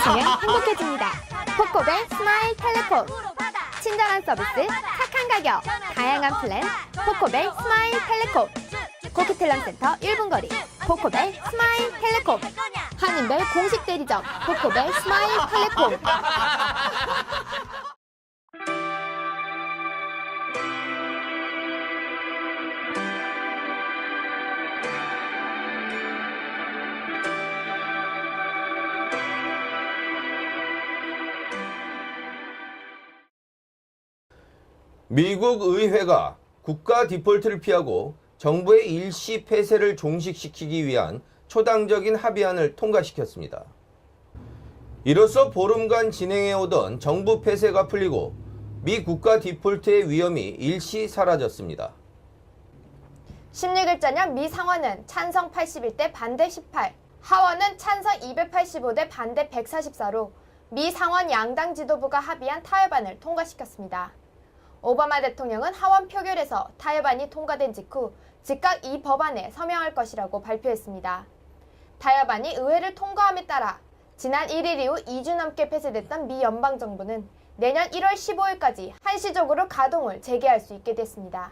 있으면 행복해집니다. 코코벨 스마일 텔레폰. 친절한 서비스, 착한 가격, 다양한 플랜. 코코벨 스마일 텔레콤. 코키텔란센터 1분 거리. 코코벨 스마일 텔레콤. 한인벨 공식 대리점. 코코벨 스마일 텔레콤. 미국 의회가 국가 디폴트를 피하고 정부의 일시 폐쇄를 종식시키기 위한 초당적인 합의안을 통과시켰습니다. 이로써 보름간 진행해오던 정부 폐쇄가 풀리고 미 국가 디폴트의 위험이 일시 사라졌습니다. 16일자냐 미 상원은 찬성 81대 반대 18, 하원은 찬성 285대 반대 144로 미 상원 양당 지도부가 합의한 타협안을 통과시켰습니다. 오바마 대통령은 하원 표결에서 타협안이 통과된 직후 즉각 이 법안에 서명할 것이라고 발표했습니다. 타협안이 의회를 통과함에 따라 지난 1일 이후 2주 넘게 폐쇄됐던 미 연방정부는 내년 1월 15일까지 한시적으로 가동을 재개할 수 있게 됐습니다.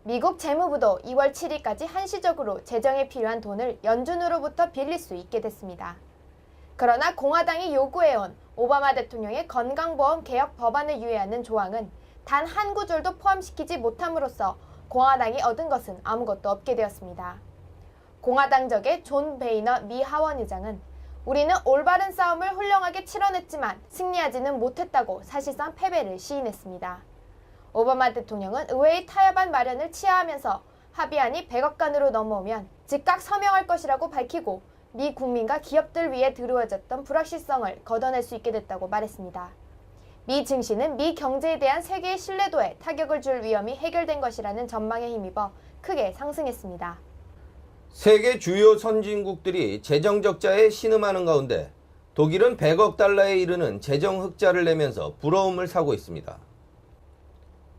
미국 재무부도 2월 7일까지 한시적으로 재정에 필요한 돈을 연준으로부터 빌릴 수 있게 됐습니다. 그러나 공화당이 요구해온 오바마 대통령의 건강보험 개혁 법안을 유예하는 조항은 단 한 구절도 포함시키지 못함으로써 공화당이 얻은 것은 아무것도 없게 되었습니다. 공화당적의 존 베이너 미 하원의장은 우리는 올바른 싸움을 훌륭하게 치러냈지만 승리하지는 못했다고 사실상 패배를 시인했습니다. 오바마 대통령은 의회의 타협안 마련을 치하하면서 합의안이 100억 간으로 넘어오면 즉각 서명할 것이라고 밝히고 미 국민과 기업들 위해 드루어졌던 불확실성을 걷어낼 수 있게 됐다고 말했습니다. 미 증시는 미 경제에 대한 세계의 신뢰도에 타격을 줄 위험이 해결된 것이라는 전망에 힘입어 크게 상승했습니다. 세계 주요 선진국들이 재정 적자에 신음하는 가운데 독일은 100억 달러에 이르는 재정 흑자를 내면서 부러움을 사고 있습니다.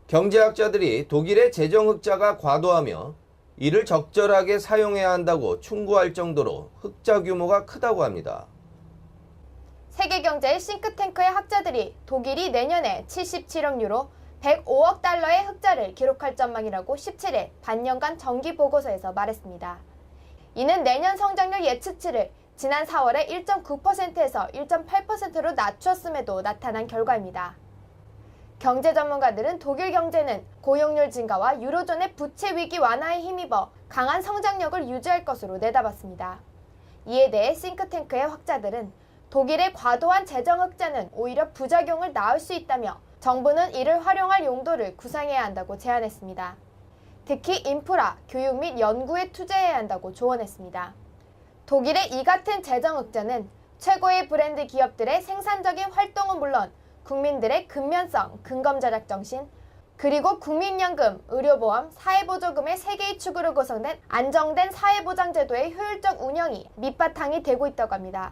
경제학자들이 독일의 재정 흑자가 과도하며 이를 적절하게 사용해야 한다고 충고할 정도로 흑자 규모가 크다고 합니다. 세계경제의 싱크탱크의 학자들이 독일이 내년에 77억 유로, 105억 달러의 흑자를 기록할 전망이라고 17일 반년간 정기 보고서에서 말했습니다. 이는 내년 성장률 예측치를 지난 4월에 1.9%에서 1.8%로 낮췄음에도 나타난 결과입니다. 경제 전문가들은 독일 경제는 고용률 증가와 유로존의 부채 위기 완화에 힘입어 강한 성장력을 유지할 것으로 내다봤습니다. 이에 대해 싱크탱크의 학자들은 독일의 과도한 재정 흑자는 오히려 부작용을 낳을 수 있다며 정부는 이를 활용할 용도를 구상해야 한다고 제안했습니다. 특히 인프라, 교육 및 연구에 투자해야 한다고 조언했습니다. 독일의 이 같은 재정 흑자는 최고의 브랜드 기업들의 생산적인 활동은 물론 국민들의 근면성, 근검절약 정신, 그리고 국민연금, 의료보험, 사회보조금의 세 개의 축으로 구성된 안정된 사회보장제도의 효율적 운영이 밑바탕이 되고 있다고 합니다.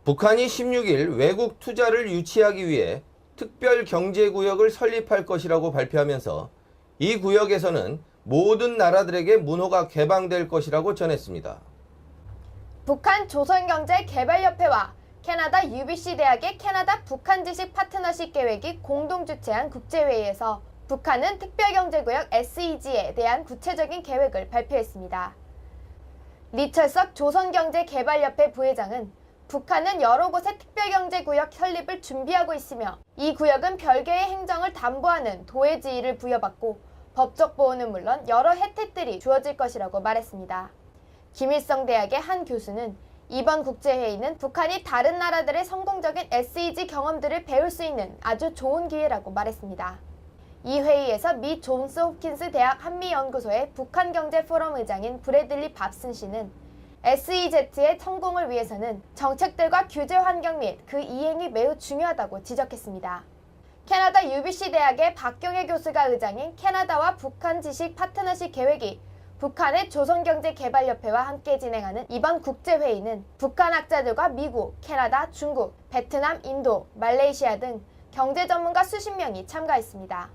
북한이 16일 외국 투자를 유치하기 위해 특별경제구역을 설립할 것이라고 발표하면서 이 구역에서는 모든 나라들에게 문호가 개방될 것이라고 전했습니다. 북한 조선경제개발협회와 캐나다 UBC 대학의 캐나다 북한 지식 파트너십 계획이 공동 주최한 국제회의에서 북한은 특별경제구역 SEG에 대한 구체적인 계획을 발표했습니다. 리철석 조선경제개발협회 부회장은 북한은 여러 곳의 특별경제구역 설립을 준비하고 있으며 이 구역은 별개의 행정을 담보하는 도의 지위를 부여받고 법적 보호는 물론 여러 혜택들이 주어질 것이라고 말했습니다. 김일성 대학의 한 교수는 이번 국제회의는 북한이 다른 나라들의 성공적인 SEG 경험들을 배울 수 있는 아주 좋은 기회라고 말했습니다. 이 회의에서 미 존스 홉킨스 대학 한미연구소의 북한경제포럼 의장인 브래들리 밥슨 씨는 SEZ의 성공을 위해서는 정책들과 규제 환경 및 그 이행이 매우 중요하다고 지적했습니다. 캐나다 UBC 대학의 박경혜 교수가 의장인 캐나다와 북한 지식 파트너십 계획이 북한의 조선경제개발협회와 함께 진행하는 이번 국제회의는 북한 학자들과 미국, 캐나다, 중국, 베트남, 인도, 말레이시아 등 경제 전문가 수십 명이 참가했습니다.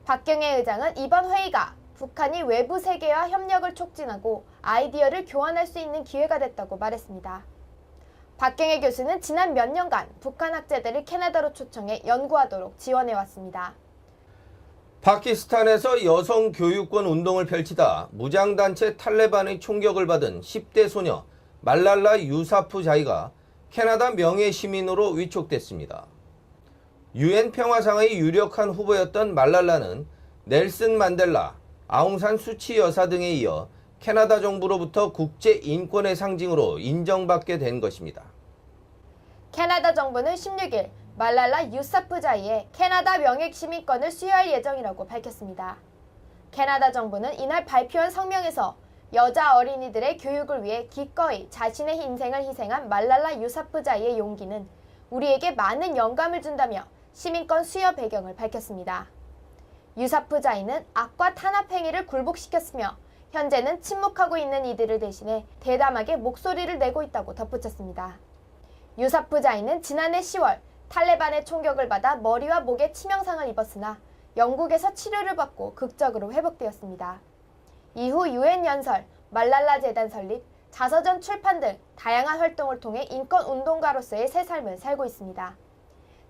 박경혜 의장은 이번 회의가 북한이 외부 세계와 협력을 촉진하고 아이디어를 교환할 수 있는 기회가 됐다고 말했습니다. 박경혜 교수는 지난 몇 년간 북한 학자들을 캐나다로 초청해 연구하도록 지원해왔습니다. 파키스탄에서 여성 교육권 운동을 펼치다 무장단체 탈레반의 총격을 받은 10대 소녀 말랄라 유사프자이가 캐나다 명예시민으로 위촉됐습니다. 유엔 평화상의 유력한 후보였던 말랄라는 넬슨 만델라, 아웅산 수치 여사 등에 이어 캐나다 정부로부터 국제인권의 상징으로 인정받게 된 것입니다. 캐나다 정부는 16일 말랄라 유사프자이의 캐나다 명예시민권을 수여할 예정이라고 밝혔습니다. 캐나다 정부는 이날 발표한 성명에서 여자 어린이들의 교육을 위해 기꺼이 자신의 인생을 희생한 말랄라 유사프자이의 용기는 우리에게 많은 영감을 준다며 시민권 수여 배경을 밝혔습니다. 유사프자이는 악과 탄압 행위를 굴복시켰으며 현재는 침묵하고 있는 이들을 대신해 대담하게 목소리를 내고 있다고 덧붙였습니다. 유사프자이는 지난해 10월 탈레반의 총격을 받아 머리와 목에 치명상을 입었으나 영국에서 치료를 받고 극적으로 회복되었습니다. 이후 유엔 연설, 말랄라 재단 설립, 자서전 출판 등 다양한 활동을 통해 인권운동가로서의 새 삶을 살고 있습니다.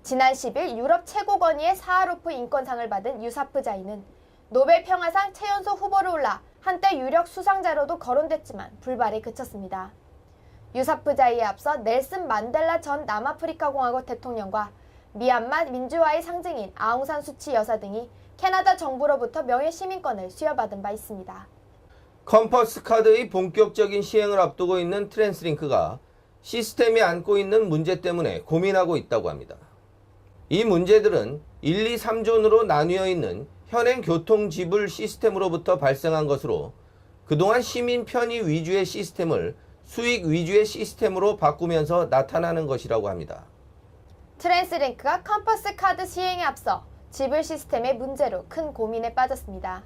지난 10일 유럽 최고권위의 사하로프 인권상을 받은 유사프자이는 노벨 평화상 최연소 후보로 올라 한때 유력 수상자로도 거론됐지만 불발에 그쳤습니다. 유사프자이에 앞서 넬슨 만델라 전 남아프리카 공화국 대통령과 미얀마 민주화의 상징인 아웅산 수치 여사 등이 캐나다 정부로부터 명예시민권을 수여받은 바 있습니다. 컴퍼스 카드의 본격적인 시행을 앞두고 있는 트랜스링크가 시스템이 안고 있는 문제 때문에 고민하고 있다고 합니다. 이 문제들은 1, 2, 3존으로 나뉘어 있는 현행 교통 지불 시스템으로부터 발생한 것으로 그동안 시민 편의 위주의 시스템을 수익 위주의 시스템으로 바꾸면서 나타나는 것이라고 합니다. 트랜스링크가 컴퍼스 카드 시행에 앞서 지불 시스템의 문제로 큰 고민에 빠졌습니다.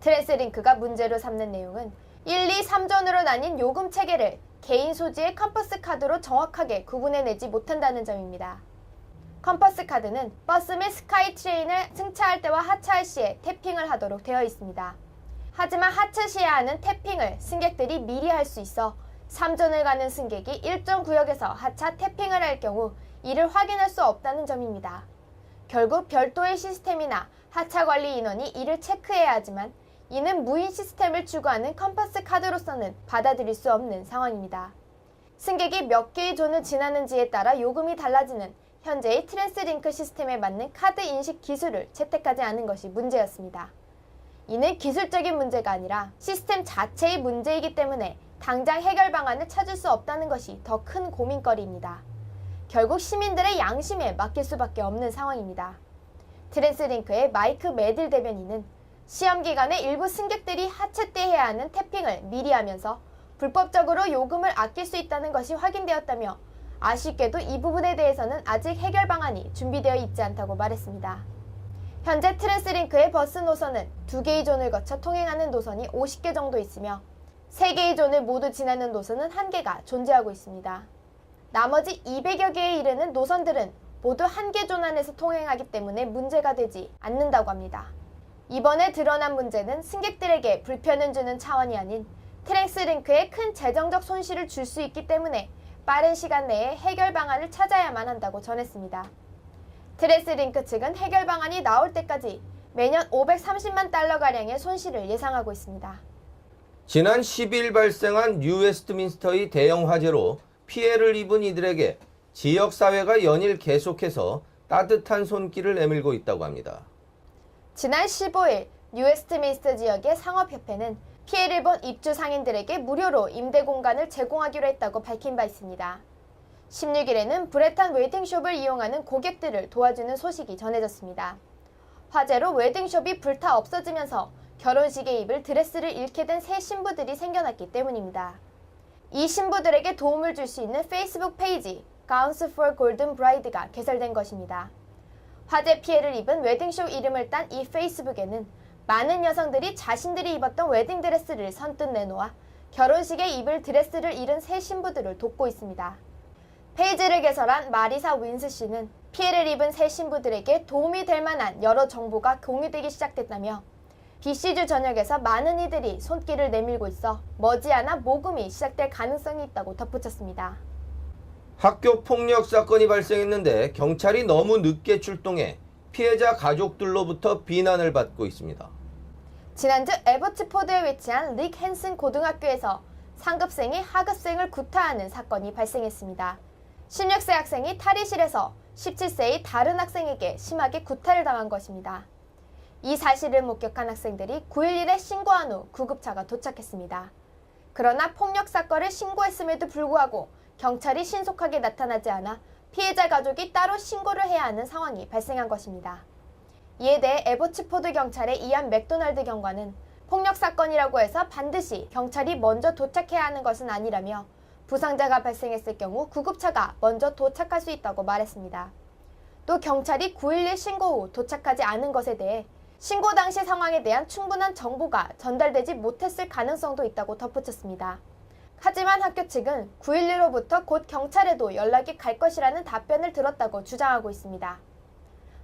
트랜스링크가 문제로 삼는 내용은 1, 2, 3존으로 나뉜 요금 체계를 개인 소지의 컴퍼스 카드로 정확하게 구분해내지 못한다는 점입니다. 컴퍼스 카드는 버스 및 스카이 트레인을 승차할 때와 하차할 시에 탭핑을 하도록 되어 있습니다. 하지만 하차 시에 하는 탭핑을 승객들이 미리 할 수 있어 3존을 가는 승객이 일정 구역에서 하차 탭핑을 할 경우 이를 확인할 수 없다는 점입니다. 결국 별도의 시스템이나 하차 관리 인원이 이를 체크해야 하지만 이는 무인 시스템을 추구하는 컴퍼스 카드로서는 받아들일 수 없는 상황입니다. 승객이 몇 개의 존을 지나는지에 따라 요금이 달라지는 현재의 트랜스링크 시스템에 맞는 카드 인식 기술을 채택하지 않은 것이 문제였습니다. 이는 기술적인 문제가 아니라 시스템 자체의 문제이기 때문에 당장 해결 방안을 찾을 수 없다는 것이 더 큰 고민거리입니다. 결국 시민들의 양심에 맡길 수밖에 없는 상황입니다. 트랜스링크의 마이크 메딜 대변인은 시험 기간에 일부 승객들이 하차 때 해야 하는 탭핑을 미리 하면서 불법적으로 요금을 아낄 수 있다는 것이 확인되었다며 아쉽게도 이 부분에 대해서는 아직 해결 방안이 준비되어 있지 않다고 말했습니다. 현재 트랜스링크의 버스 노선은 2개의 존을 거쳐 통행하는 노선이 50개 정도 있으며 3개의 존을 모두 지나는 노선은 1개가 존재하고 있습니다. 나머지 200여 개에 이르는 노선들은 모두 1개 존 안에서 통행하기 때문에 문제가 되지 않는다고 합니다. 이번에 드러난 문제는 승객들에게 불편을 주는 차원이 아닌 트랜스링크에 큰 재정적 손실을 줄 수 있기 때문에 빠른 시간 내에 해결 방안을 찾아야만 한다고 전했습니다. 트랜스링크 측은 해결 방안이 나올 때까지 매년 530만 달러가량의 손실을 예상하고 있습니다. 지난 10일 발생한 뉴웨스트민스터의 대형 화재로 피해를 입은 이들에게 지역사회가 연일 계속해서 따뜻한 손길을 내밀고 있다고 합니다. 지난 15일 뉴웨스트민스터 지역의 상업협회는 피해를 본 입주 상인들에게 무료로 임대 공간을 제공하기로 했다고 밝힌 바 있습니다. 16일에는 브레탄 웨딩숍을 이용하는 고객들을 도와주는 소식이 전해졌습니다. 화재로 웨딩숍이 불타 없어지면서 결혼식에 입을 드레스를 잃게 된 새 신부들이 생겨났기 때문입니다. 이 신부들에게 도움을 줄 수 있는 페이스북 페이지 Gowns for Golden Bride가 개설된 것입니다. 화재 피해를 입은 웨딩숍 이름을 딴 이 페이스북에는 많은 여성들이 자신들이 입었던 웨딩드레스를 선뜻 내놓아 결혼식에 입을 드레스를 잃은 새 신부들을 돕고 있습니다. 페이지를 개설한 마리사 윈스 씨는 피해를 입은 새 신부들에게 도움이 될 만한 여러 정보가 공유되기 시작됐다며 BC주 전역에서 많은 이들이 손길을 내밀고 있어 머지않아 모금이 시작될 가능성이 있다고 덧붙였습니다. 학교 폭력 사건이 발생했는데 경찰이 너무 늦게 출동해 피해자 가족들로부터 비난을 받고 있습니다. 지난주 에버츠포드에 위치한 릭 헨슨 고등학교에서 상급생이 하급생을 구타하는 사건이 발생했습니다. 16세 학생이 탈의실에서 17세의 다른 학생에게 심하게 구타를 당한 것입니다. 이 사실을 목격한 학생들이 911에 신고한 후 구급차가 도착했습니다. 그러나 폭력 사건을 신고했음에도 불구하고 경찰이 신속하게 나타나지 않아 피해자 가족이 따로 신고를 해야 하는 상황이 발생한 것입니다. 이에 대해 에버츠포드 경찰의 이안 맥도날드 경관은 폭력 사건이라고 해서 반드시 경찰이 먼저 도착해야 하는 것은 아니라며 부상자가 발생했을 경우 구급차가 먼저 도착할 수 있다고 말했습니다. 또 경찰이 911 신고 후 도착하지 않은 것에 대해 신고 당시 상황에 대한 충분한 정보가 전달되지 못했을 가능성도 있다고 덧붙였습니다. 하지만 학교 측은 911로부터 곧 경찰에도 연락이 갈 것이라는 답변을 들었다고 주장하고 있습니다.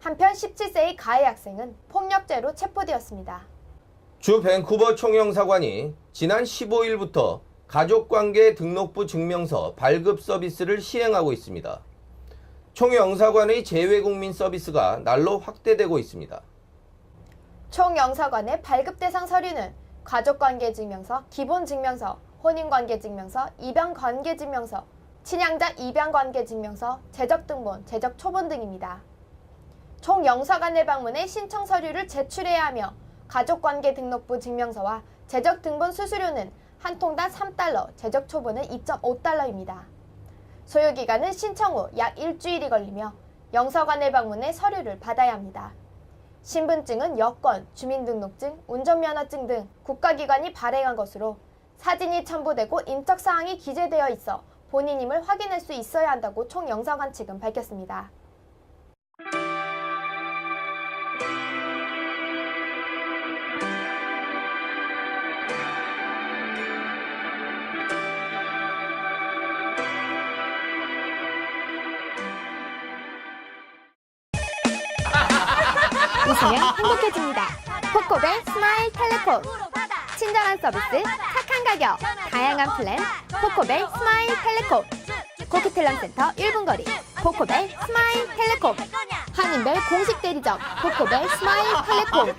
한편 17세의 가해 학생은 폭력죄로 체포되었습니다. 주 밴쿠버 총영사관이 지난 15일부터 가족관계 등록부 증명서 발급 서비스를 시행하고 있습니다. 총영사관의 재외국민 서비스가 날로 확대되고 있습니다. 총영사관의 발급 대상 서류는 가족관계증명서, 기본증명서, 혼인관계증명서, 입양관계증명서, 친양자 입양관계증명서, 재적등본, 재적초본 등입니다. 총영사관을 방문해 신청 서류를 제출해야 하며 가족관계 등록부 증명서와 재적등본 수수료는 한 통당 3달러, 재적초본은 2.5달러입니다. 소요기간은 신청 후 약 일주일이 걸리며 영사관을 방문해 서류를 받아야 합니다. 신분증은 여권, 주민등록증, 운전면허증 등 국가기관이 발행한 것으로 사진이 첨부되고 인적사항이 기재되어 있어 본인임을 확인할 수 있어야 한다고 총영사관 측은 밝혔습니다. 웃으면 행복해집니다. 코코벨 스마일 텔레콤. 친절한 서비스, 착한 가격, 다양한 플랜, 코코벨 스마일 텔레콤. 코키텔럼센터 1분 거리, 코코벨 스마일 텔레콤. 한인별 공식 대리점, 코코벨 스마일 텔레콤.